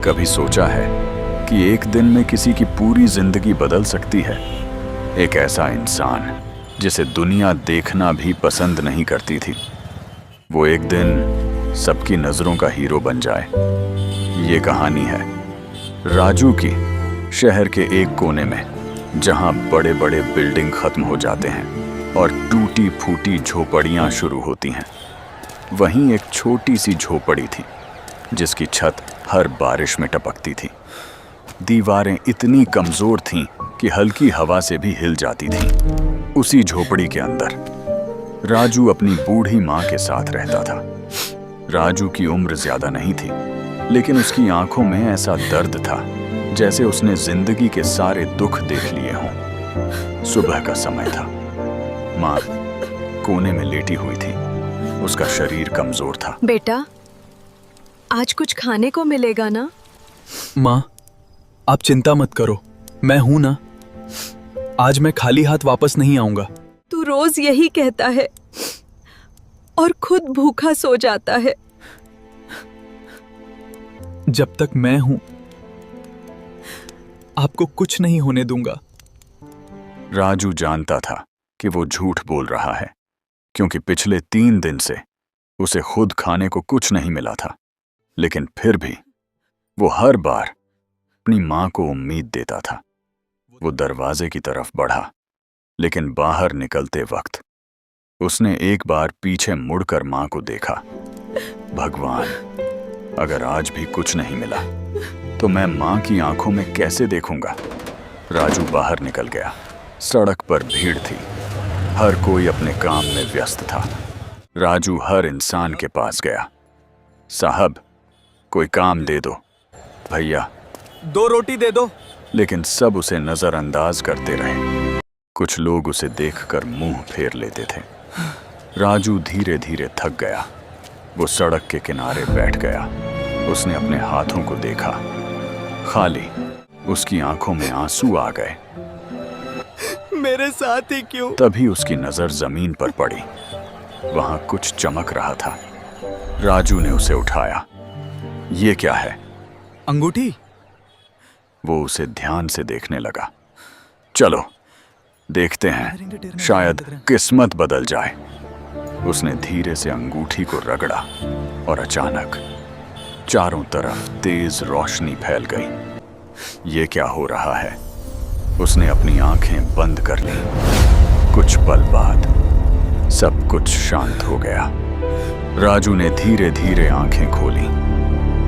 कभी सोचा है कि एक दिन में किसी की पूरी जिंदगी बदल सकती है? एक ऐसा इंसान जिसे दुनिया देखना भी पसंद नहीं करती थी, वो एक दिन सबकी नजरों का हीरो बन जाए। ये कहानी है राजू की, शहर के एक कोने में, जहां बड़े बड़े बिल्डिंग खत्म हो जाते हैं और टूटी फूटी झोपड़ियां शुरू होती हैं। वहीं एक छोटी सी झोपड़ी थी जिसकी छत हर बारिश में टपकती थी। दीवारें इतनी कमजोर थीं कि हल्की हवा से भी हिल जाती थीं। उसी झोपड़ी के अंदर राजू अपनी बूढ़ी माँ के साथ रहता था। राजू की उम्र ज्यादा नहीं थी, लेकिन उसकी आंखों में ऐसा दर्द था जैसे उसने जिंदगी के सारे दुख देख लिए हों। सुबह का समय था। माँ कोने में लेटी हुई थी। उसका शरीर कमजोर था। बेटा, आज कुछ खाने को मिलेगा ना? माँ, आप चिंता मत करो, मैं हूं ना। आज मैं खाली हाथ वापस नहीं आऊंगा। तू रोज यही कहता है और खुद भूखा सो जाता है। जब तक मैं हूं, आपको कुछ नहीं होने दूंगा। राजू जानता था कि वो झूठ बोल रहा है, क्योंकि पिछले 3 दिन से उसे खुद खाने को कुछ नहीं मिला था। लेकिन फिर भी वो हर बार अपनी माँ को उम्मीद देता था। वो दरवाजे की तरफ बढ़ा, लेकिन बाहर निकलते वक्त उसने एक बार पीछे मुड़कर माँ को देखा। भगवान, अगर आज भी कुछ नहीं मिला तो मैं माँ की आंखों में कैसे देखूंगा? राजू बाहर निकल गया। सड़क पर भीड़ थी, हर कोई अपने काम में व्यस्त था। राजू हर इंसान के पास गया। साहब, कोई काम दे दो। भैया, 2 रोटी दे दो। लेकिन सब उसे नजरअंदाज करते रहे। कुछ लोग उसे देखकर मुंह फेर लेते थे। राजू धीरे धीरे थक गया। वो सड़क के किनारे बैठ गया। उसने अपने हाथों को देखा, खाली। उसकी आंखों में आंसू आ गए। मेरे साथ ही क्यों? तभी उसकी नजर जमीन पर पड़ी। वहां कुछ चमक रहा था। राजू ने उसे उठाया। ये क्या है? अंगूठी। वो उसे ध्यान से देखने लगा। चलो देखते हैं, शायद किस्मत बदल जाए। उसने धीरे से अंगूठी को रगड़ा और अचानक चारों तरफ तेज रोशनी फैल गई। ये क्या हो रहा है? उसने अपनी आंखें बंद कर ली। कुछ पल बाद सब कुछ शांत हो गया। राजू ने धीरे धीरे आंखें खोली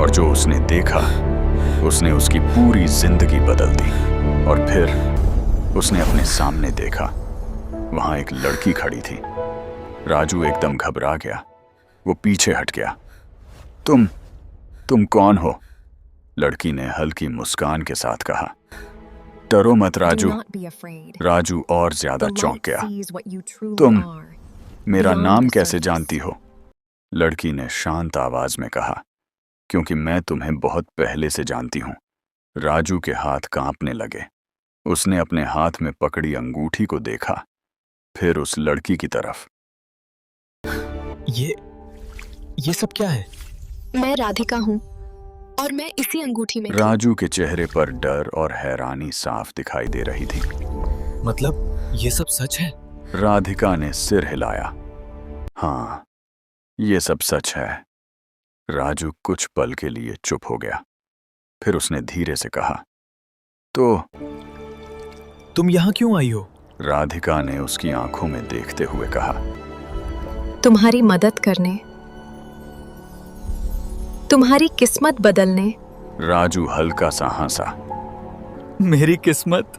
और जो उसने देखा, उसने उसकी पूरी जिंदगी बदल दी। और फिर उसने अपने सामने देखा, वहां एक लड़की खड़ी थी। राजू एकदम घबरा गया। वो पीछे हट गया। तुम कौन हो? लड़की ने हल्की मुस्कान के साथ कहा। डरो मत राजू। राजू और ज्यादा चौंक गया। तुम मेरा नाम कैसे जानती हो? लड़की ने शांत आवाज में कहा, क्योंकि मैं तुम्हें बहुत पहले से जानती हूं। राजू के हाथ कांपने लगे। उसने अपने हाथ में पकड़ी अंगूठी को देखा, फिर उस लड़की की तरफ। ये सब क्या है? मैं राधिका हूँ और मैं इसी अंगूठी में। राजू के चेहरे पर डर और हैरानी साफ दिखाई दे रही थी। मतलब ये सब सच है? राधिका ने सिर हिलाया। हाँ, ये सब सच है। राजू कुछ पल के लिए चुप हो गया। फिर उसने धीरे से कहा, तो तुम यहाँ क्यों आई हो? राधिका ने उसकी आंखों में देखते हुए कहा, तुम्हारी मदद करने, तुम्हारी किस्मत बदलने। राजू हल्का सा हंसा। मेरी किस्मत?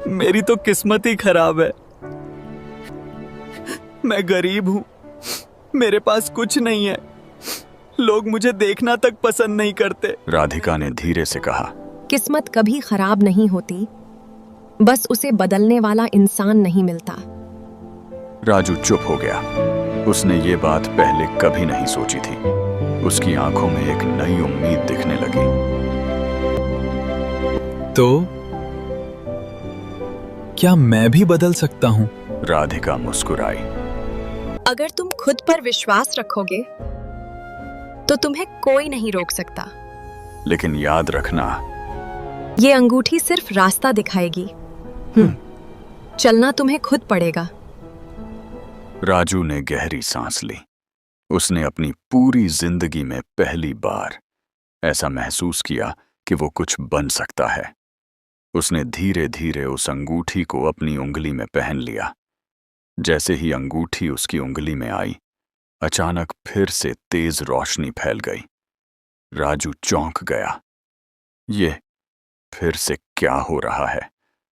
मेरी तो किस्मत ही खराब है। मैं गरीब हूं, मेरे पास कुछ नहीं है। लोग मुझे देखना तक पसंद नहीं करते। राधिका ने धीरे से कहा, किस्मत कभी खराब नहीं होती, बस उसे बदलने वाला इंसान नहीं मिलता। राजू चुप हो गया। उसने ये बात पहले कभी नहीं सोची थी। उसकी आंखों में एक नई उम्मीद दिखने लगी। तो क्या मैं भी बदल सकता हूं? राधिका मुस्कुराई। अगर तुम खुद पर विश्वास रखोगे तो तुम्हें कोई नहीं रोक सकता। लेकिन याद रखना, ये अंगूठी सिर्फ रास्ता दिखाएगी। चलना तुम्हें खुद पड़ेगा। राजू ने गहरी सांस ली। उसने अपनी पूरी जिंदगी में पहली बार ऐसा महसूस किया कि वो कुछ बन सकता है। उसने धीरे धीरे उस अंगूठी को अपनी उंगली में पहन लिया। जैसे ही अंगूठी उसकी उंगली में आई, अचानक फिर से तेज रोशनी फैल गई। राजू चौंक गया। ये फिर से क्या हो रहा है?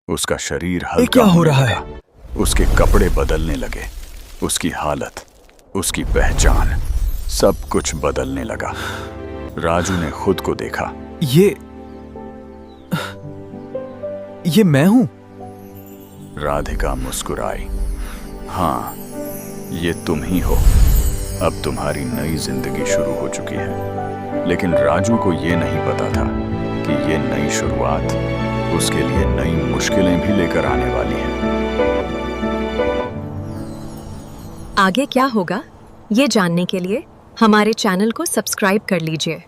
उसका शरीर हल्का क्या हो होने रहा लगा। उसके कपड़े बदलने लगे। उसकी हालत, उसकी पहचान, सब कुछ बदलने लगा। राजू ने खुद को देखा। ये मैं हूं। राधिका मुस्कुराई। हाँ, ये तुम ही हो। अब तुम्हारी नई जिंदगी शुरू हो चुकी है। लेकिन राजू को ये नहीं पता था कि ये नई शुरुआत उसके लिए नई मुश्किलें भी लेकर आने वाली है। आगे क्या होगा, ये जानने के लिए हमारे चैनल को सब्सक्राइब कर लीजिए।